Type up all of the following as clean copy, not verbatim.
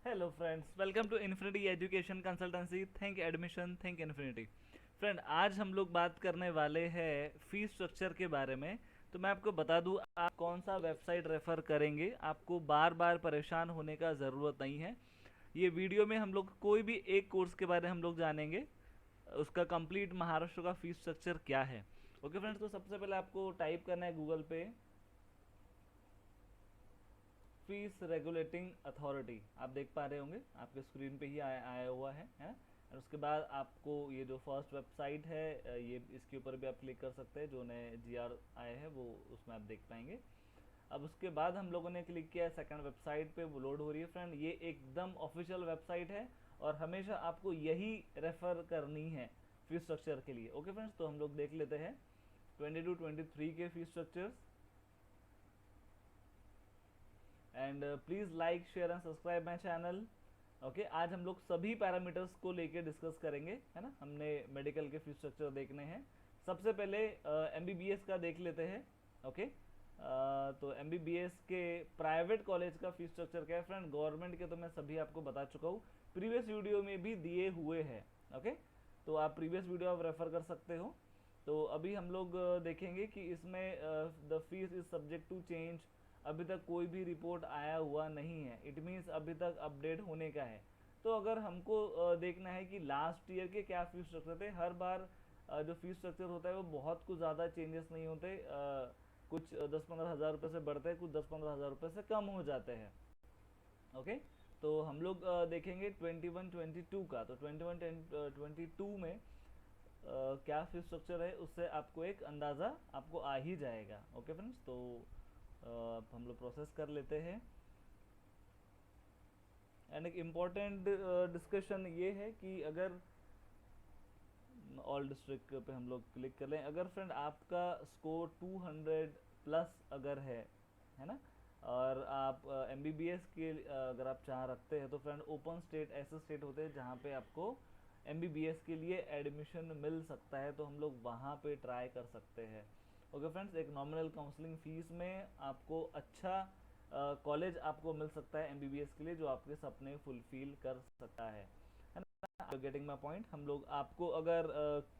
Hello friends, welcome to Infinity Education Consultancy. Think admission, think Infinity. Friend, आज हम लोग बात करने वाले हैं फीस स्ट्रक्चर के बारे में। तो मैं आपको बता दूं, आप कौन सा वेबसाइट रेफर करेंगे, आपको बार बार परेशान होने का ज़रूरत नहीं है। ये वीडियो में हम लोग कोई भी एक कोर्स के बारे में हम लोग जानेंगे, उसका कंप्लीट महाराष्ट्र का फीस स्ट्रक्चर क्या है। ओके फ्रेंड्स, तो सबसे पहले आपको टाइप करना है गूगल पे फीस रेगुलेटिंग अथॉरिटी। आप देख पा रहे होंगे, आपके स्क्रीन पे ही आया हुआ है। और उसके बाद आपको ये जो फर्स्ट वेबसाइट है, ये इसके ऊपर भी आप क्लिक कर सकते हैं। जो नए जीआर आए हैं वो उसमें आप देख पाएंगे। अब उसके बाद हम लोगों ने क्लिक किया सेकंड वेबसाइट पे, वो लोड हो रही है। फ्रेंड, ये एकदम ऑफिशियल वेबसाइट है और हमेशा आपको यही रेफर करनी है फीस स्ट्रक्चर के लिए। ओके फ्रेंड्स, तो हम लोग देख लेते हैं 22-23 के fees structures. And please like share and subscribe my channel. Okay, आज हम लोग सभी पैरामीटर्स को लेके डिस्कस करेंगे, है ना। हमने मेडिकल के फीस स्ट्रक्चर देखने हैं। सबसे पहले एमबीबीएस का देख लेते हैं। ओके, तो एमबीबीएस के प्राइवेट कॉलेज का फीस स्ट्रक्चर क्या है। फ्रेंड, गवर्नमेंट के तो मैं सभी आपको बता चुका हूँ, प्रीवियस वीडियो में भी दिए हुए हैं। ओके, तो आप प्रीवियस वीडियो आप रेफर कर सकते हो। तो अभी हम लोग देखेंगे कि इसमें the fees is subject to change. अभी तक कोई भी रिपोर्ट आया हुआ नहीं है, इट मीन्स अभी तक अपडेट होने का है। तो अगर हमको देखना है कि लास्ट ईयर के क्या फीस स्ट्रक्चर थे, हर बार जो फीस स्ट्रक्चर होता है वो बहुत कुछ ज़्यादा चेंजेस नहीं होते। कुछ 10-15 हज़ार रुपये से बढ़ते हैं, कुछ 10-15 हज़ार रुपये से कम हो जाते हैं। ओके, तो हम लोग देखेंगे 21-22 का। तो 21-22 में क्या फीस स्ट्रक्चर है, उससे आपको एक अंदाज़ा आपको आ ही जाएगा। ओके फ्रेंड्स, तो हम लोग प्रोसेस कर लेते हैं। एंड एक इम्पॉर्टेंट डिस्कशन ये है कि अगर ऑल डिस्ट्रिक्ट पे हम लोग क्लिक कर लें, अगर फ्रेंड आपका स्कोर 200 प्लस अगर है ना, और आप एम बी बी एस के अगर आप चाह रखते हैं, तो फ्रेंड ओपन स्टेट ऐसे स्टेट होते हैं जहाँ पे आपको एम बी बी एस के लिए एडमिशन मिल सकता है, तो हम लोग वहाँ पे ट्राई कर सकते हैं। ओके फ्रेंड्स, एक नॉमिनल काउंसलिंग फीस में आपको अच्छा कॉलेज आपको मिल सकता है एमबीबीएस के लिए, जो आपके सपने फुलफिल कर सकता है ना। Getting my point. हम लोग आपको अगर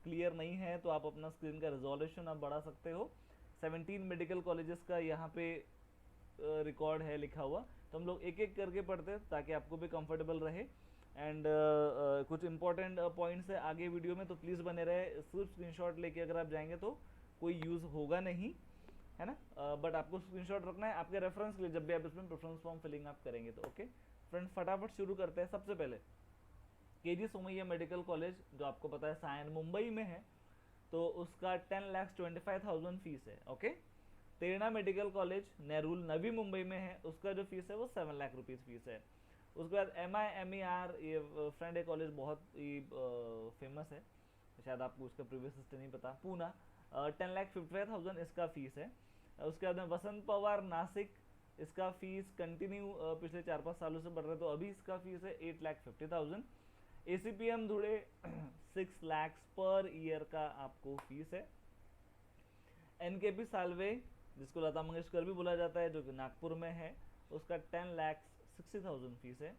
क्लियर नहीं है तो आप अपना स्क्रीन का रिजोल्यूशन आप बढ़ा सकते हो। 17 मेडिकल कॉलेजेस का यहाँ पे रिकॉर्ड है लिखा हुआ, तो हम लोग एक एक करके पढ़ते हैं ताकि आपको भी कंफर्टेबल रहे। एंड कुछ इंपॉर्टेंट पॉइंट्स है आगे वीडियो में, तो प्लीज़ बने रहे। सिर्फ स्क्रीनशॉट लेके अगर आप जाएंगे तो कोई यूज़ होगा नहीं, है ना। बट आपको स्क्रीनशॉट रखना है आपके रेफरेंस के लिए, जब भी आप इसमें प्रेफरेंस फॉर्म फिलिंग आप करेंगे तो। ओके फ्रेंड, फटाफट शुरू करते हैं। सबसे पहले केजी सोमैया मेडिकल कॉलेज, जो आपको पता है सायन मुंबई में है, तो उसका 10,25,000 फीस है। Okay, Terna medical college Nehru Navi Mumbai में है, उसका जो फीस है वो 7 लाख रुपीज़ फीस है। उसके बाद MIMER, ये फ्रेंड ये कॉलेज बहुत ही फेमस है, शायद आपको उसका प्रीवियस हिस्ट्री नहीं पता। पूना, 10,55,000 इसका फीस है। उसके बाद में वसंत पवार नासिक, इसका फीस कंटिन्यू पिछले 4-5 सालों से बढ़ रहा है, तो अभी इसका फीस है 8,50,000। ACPM धुड़े 6 lakhs पर ईयर का आपको फीस है। NKP सालवे, जिसको लता मंगेशकर भी बोला जाता है, जो कि नागपुर में है, उसका 10,60,000 फीस है।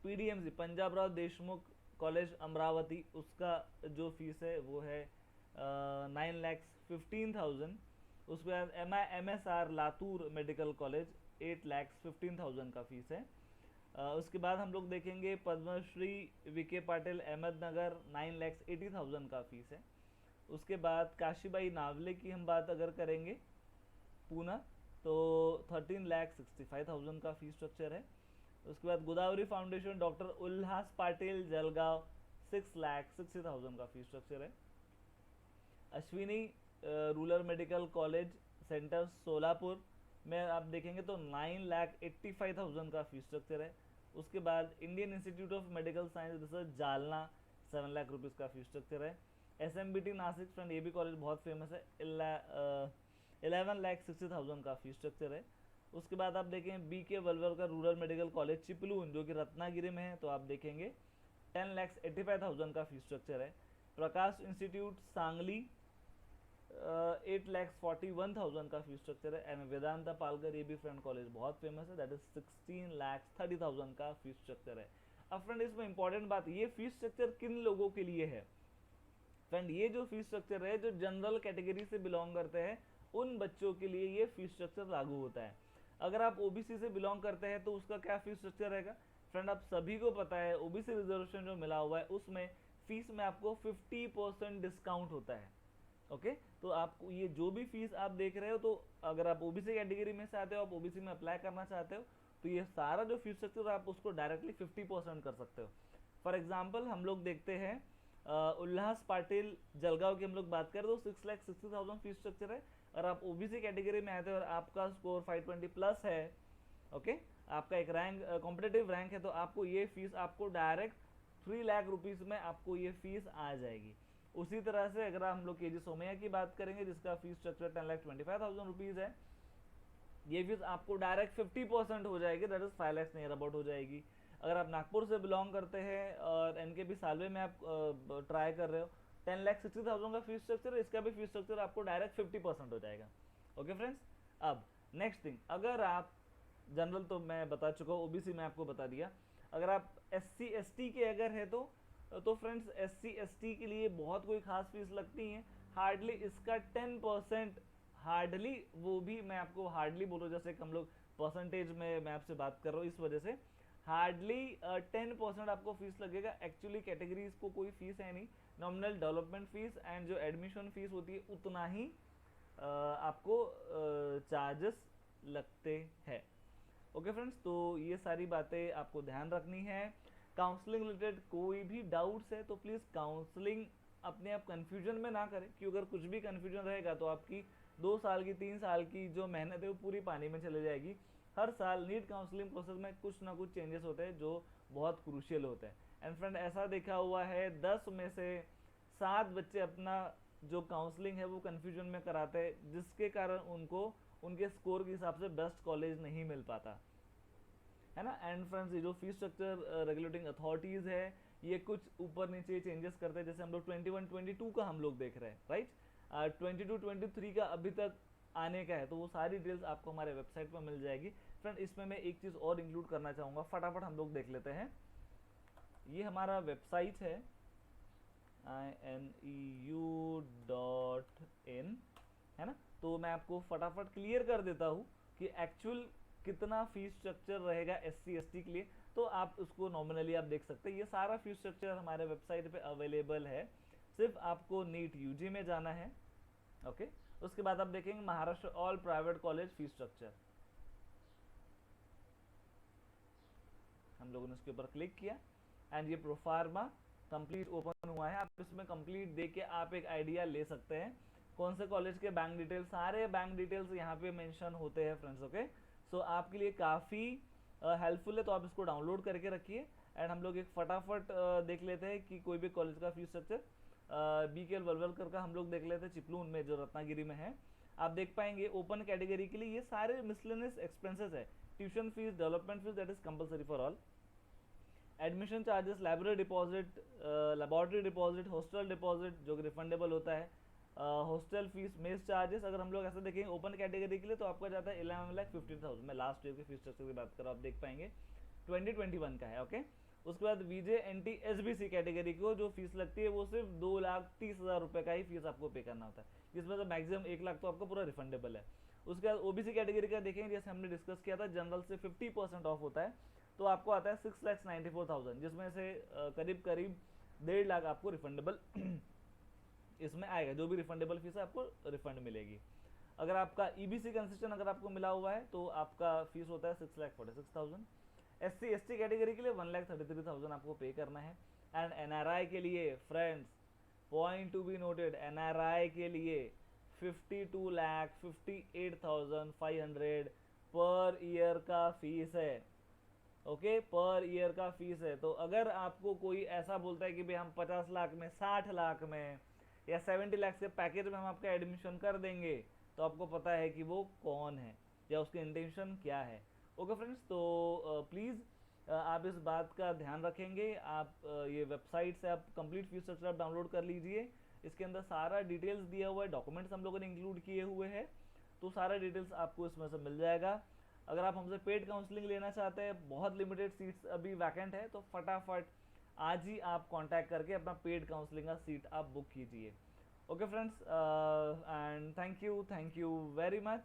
PDMC पंजाब राव देशमुख कॉलेज अमरावती, उसका जो फीस है वो है 9,15,000। उसके बाद MIMSR लातूर मेडिकल कॉलेज 8,15,000 का फीस है। उसके बाद हम लोग देखेंगे पद्मश्री विके पाटिल अहमदनगर, 9,80,000 का फीस है। उसके बाद काशीबाई नावले की हम बात अगर करेंगे, पूना, तो 13,65,000 का फीस स्ट्रक्चर है। उसके बाद गोदावरी फाउंडेशन डॉक्टर उल्हास पाटिल जलगांव, 6,60,000 का फीस स्ट्रक्चर है। Ashwini rural medical college centre Solapur में आप देखेंगे तो 9,85,000 का फीस स्ट्रक्चर है। उसके बाद Indian institute of medical science research Jalna, 7 lakh rupees का फीस स्ट्रक्चर है। SMBT नासिक, फ्रेंड ये भी कॉलेज बहुत फेमस है, 11,60,000 का फीस स्ट्रक्चर है। उसके बाद आप देखें BK Walvar rural medical college Chiplun, जो कि रत्नागिरी में है, तो आप देखेंगे 10,85,000 का फीस स्ट्रक्चर है। प्रकाश इंस्टीट्यूट सांगली, 8,41,000 का फीस स्ट्रक्चर है। एंड वेदांता पालकर, ये भी फ्रेंड कॉलेज बहुत फेमस है, दैट इज 16,30,000 का फीस स्ट्रक्चर है। अब फ्रेंड इसमें इंपॉर्टेंट बात, ये फीस स्ट्रक्चर किन लोगों के लिए है फ्रेंड? ये जो फीस स्ट्रक्चर है, जो जनरल कैटेगरी से बिलोंग करते हैं उन बच्चों के लिए ये फीस स्ट्रक्चर लागू होता है। अगर आप ओबीसी से बिलोंग करते हैं तो उसका क्या फीस स्ट्रक्चर रहेगा फ्रेंड? आप सभी को पता है ओबीसी रिजर्वेशन जो मिला हुआ है उसमें फीस में आपको 50% डिस्काउंट होता है। ओके तो आपको ये जो भी फीस आप देख रहे हो, तो अगर आप ओबीसी कैटेगरी में से आते हो, आप ओबीसी में अप्लाई करना चाहते हो, तो ये सारा जो फीस स्ट्रक्चर आप उसको डायरेक्टली 50% कर सकते हो। फॉर एग्जाम्पल हम लोग देखते हैं उल्लास पाटिल जलगांव की हम लोग बात करें तो 6,60,000 फीस स्ट्रक्चर है। और आप ओबीसी कैटेगरी में आते हो और आपका स्कोर 520 प्लस है, ओके आपका एक रैंक कॉम्पिटेटिव रैंक है, तो आपको ये फीस आपको डायरेक्ट 3 लाख रुपीस में आपको ये फीस आ जाएगी। उसी तरह से अगर हम लोग केजी सोमैया की बात करेंगे जिसका फीस स्ट्रक्चर 10,25,000 रुपीज है, ये फीस आपको डायरेक्ट 50% हो जाएगी, that is 5 lakh near about हो जाएगी। अगर आप नागपुर से बिलोंग करते हैं और एनकेपी सालवे में आप ट्राई कर रहे हो, 10,60,000 का फीस स्ट्रक्चर है, इसका भी फीस स्ट्रक्चर आपको डायरेक्ट 50% हो जाएगा। ओके फ्रेंड्स, अब नेक्स्ट थिंग, अगर आप जनरल तो मैं बता चुका हूँ, ओबीसी में आपको बता दिया, अगर आप एससी एसटी के अगर है तो फ्रेंड्स एससी एसटी के लिए बहुत कोई खास फीस लगती है, हार्डली इसका 10%, हार्डली, वो भी मैं आपको हार्डली बोलो जैसे कि हम लोग परसेंटेज में मैं आपसे बात कर रहा हूँ, इस वजह से हार्डली 10% आपको फीस लगेगा। एक्चुअली कैटेगरीज को कोई फीस है नहीं, नॉमिनल डेवलपमेंट फीस एंड जो एडमिशन फीस होती है उतना ही आपको चार्जेस लगते हैं। ओके फ्रेंड्स, तो ये सारी बातें आपको ध्यान रखनी है। काउंसलिंग रिलेटेड कोई भी डाउट्स है तो प्लीज़ काउंसलिंग अपने आप कन्फ्यूजन में ना करें, क्योंकि अगर कुछ भी कन्फ्यूजन रहेगा तो आपकी 2 साल की 3 साल की जो मेहनत है वो पूरी पानी में चले जाएगी। हर साल नीट काउंसलिंग प्रोसेस में कुछ ना कुछ चेंजेस होते हैं जो बहुत क्रूशियल होते हैं। एंड फ्रेंड ऐसा देखा हुआ है 10 में से 7 बच्चे अपना जो काउंसलिंग है वो कन्फ्यूजन में कराते हैं, जिसके कारण उनको उनके स्कोर के हिसाब से बेस्ट कॉलेज नहीं मिल पाता है ना। एंड फ्रेंड्स ये जो फीस स्ट्रक्चर रेगुलेटिंग अथॉरिटीज है ये कुछ ऊपर नीचे चेंजेस करते हैं, जैसे हम लोग 21-22 का हम लोग देख रहे हैं, राइट। 22-23 का अभी तक आने का है, तो वो सारी डिटेल्स आपको हमारे वेबसाइट पर मिल जाएगी। फ्रेंड इसमें मैं एक चीज़ और इंक्लूड करना चाहूँगा, फटाफट हम लोग देख लेते हैं। ये हमारा वेबसाइट है ineu.in, है ना। तो मैं आपको फटाफट क्लियर कर देता हूँ कि एक्चुअल कितना फीस स्ट्रक्चर रहेगा एससी एसटी के लिए, तो आप उसको नॉमिनली आप देख सकते हैं। ये सारा फीस स्ट्रक्चर हमारे वेबसाइट पे अवेलेबल है, सिर्फ आपको नीट यूजी में जाना है। ओके उसके बाद आप देखेंगे Maharashtra all private college fees structure, हम लोगों ने उसके ऊपर क्लिक किया एंड ये प्रोफार्मा कंप्लीट ओपन हुआ है। आप इसमें कंप्लीट देख के आप एक आइडिया ले सकते हैं कौन से कॉलेज के बैंक डिटेल्स, सारे बैंक डिटेल्स यहाँ पे मेंशन होते हैं फ्रेंड्स। ओके सो आपके लिए काफ़ी हेल्पफुल है, तो आप इसको डाउनलोड करके रखिए। एंड हम लोग एक फटाफट देख लेते हैं कि कोई भी कॉलेज का फीस स्ट्रक्चर BKL वलवलकर का हम लोग देख लेते हैं, चिपलून में जो रत्नागिरी में है। आप देख पाएंगे ओपन कैटेगरी के लिए ये सारे मिसलेनियस एक्सपेंसेस है, tuition fees, development fees that is compulsory for all, admission charges, library deposit, laboratory deposit, hostel deposit जो कि रिफंडेबल होता है, हॉस्टल फीस, मेस चार्जेस। अगर हम लोग ऐसा देखेंगे ओपन कैटेगरी के लिए तो आपका जाता है 11,15,000। मैं लास्ट ईयर के फीस स्ट्रक्चर की बात कर रहा हूँ, आप देख पाएंगे 2021 का है। ओके उसके बाद VJNT SBC कैटेगरी को जो फीस लगती है वो सिर्फ 2,30,000 रुपये का ही फीस आपको पे करना होता है, जिसमें से मैक्सिमम 1 लाख तो आपका पूरा रिफंडेबल है। उसके बाद OBC कैटेगरी का देखेंगे, जैसे हमने डिस्कस किया था, जनरल से 50% ऑफ होता है, तो आपको आता है 6,94,000, जिसमें से करीब करीब 1.5 लाख आपको रिफंडेबल इसमें आएगा, जो भी रिफंडेबल फीस है आपको रिफंड मिलेगी। अगर आपका EBC कंसेशन अगर आपको मिला हुआ है तो आपका फीस होता है 6,46,000। SC ST कैटेगरी के लिए 1,33,000 आपको पे करना है। एंड NRI के लिए friends point to be noted, NRI के लिए 52,58,500 पर ईयर का फीस है। ओके पर ईयर का फीस है। तो अगर आपको कोई ऐसा बोलता है कि भाई हम 50 लाख में, 60 लाख में या 70 लाख के पैकेज में हम आपका एडमिशन कर देंगे, तो आपको पता है कि वो कौन है या उसकी इंटेंशन क्या है। ओके फ्रेंड्स, तो प्लीज़ आप इस बात का ध्यान रखेंगे। आप ये वेबसाइट से आप कंप्लीट फीस स्ट्रक्चर आप डाउनलोड कर लीजिए इसके अंदर सारा डिटेल्स दिया हुआ है, डॉक्यूमेंट्स हम लोगों ने इंक्लूड किए हुए हैं, तो सारा डिटेल्स आपको इसमें से मिल जाएगा। अगर आप हमसे पेड काउंसलिंग लेना चाहते हैं, बहुत लिमिटेड सीट्स अभी वैकेंट है, तो फटाफट आज ही आप कांटेक्ट करके अपना पेड काउंसलिंग का सीट आप बुक कीजिए। Okay friends, and thank you very much.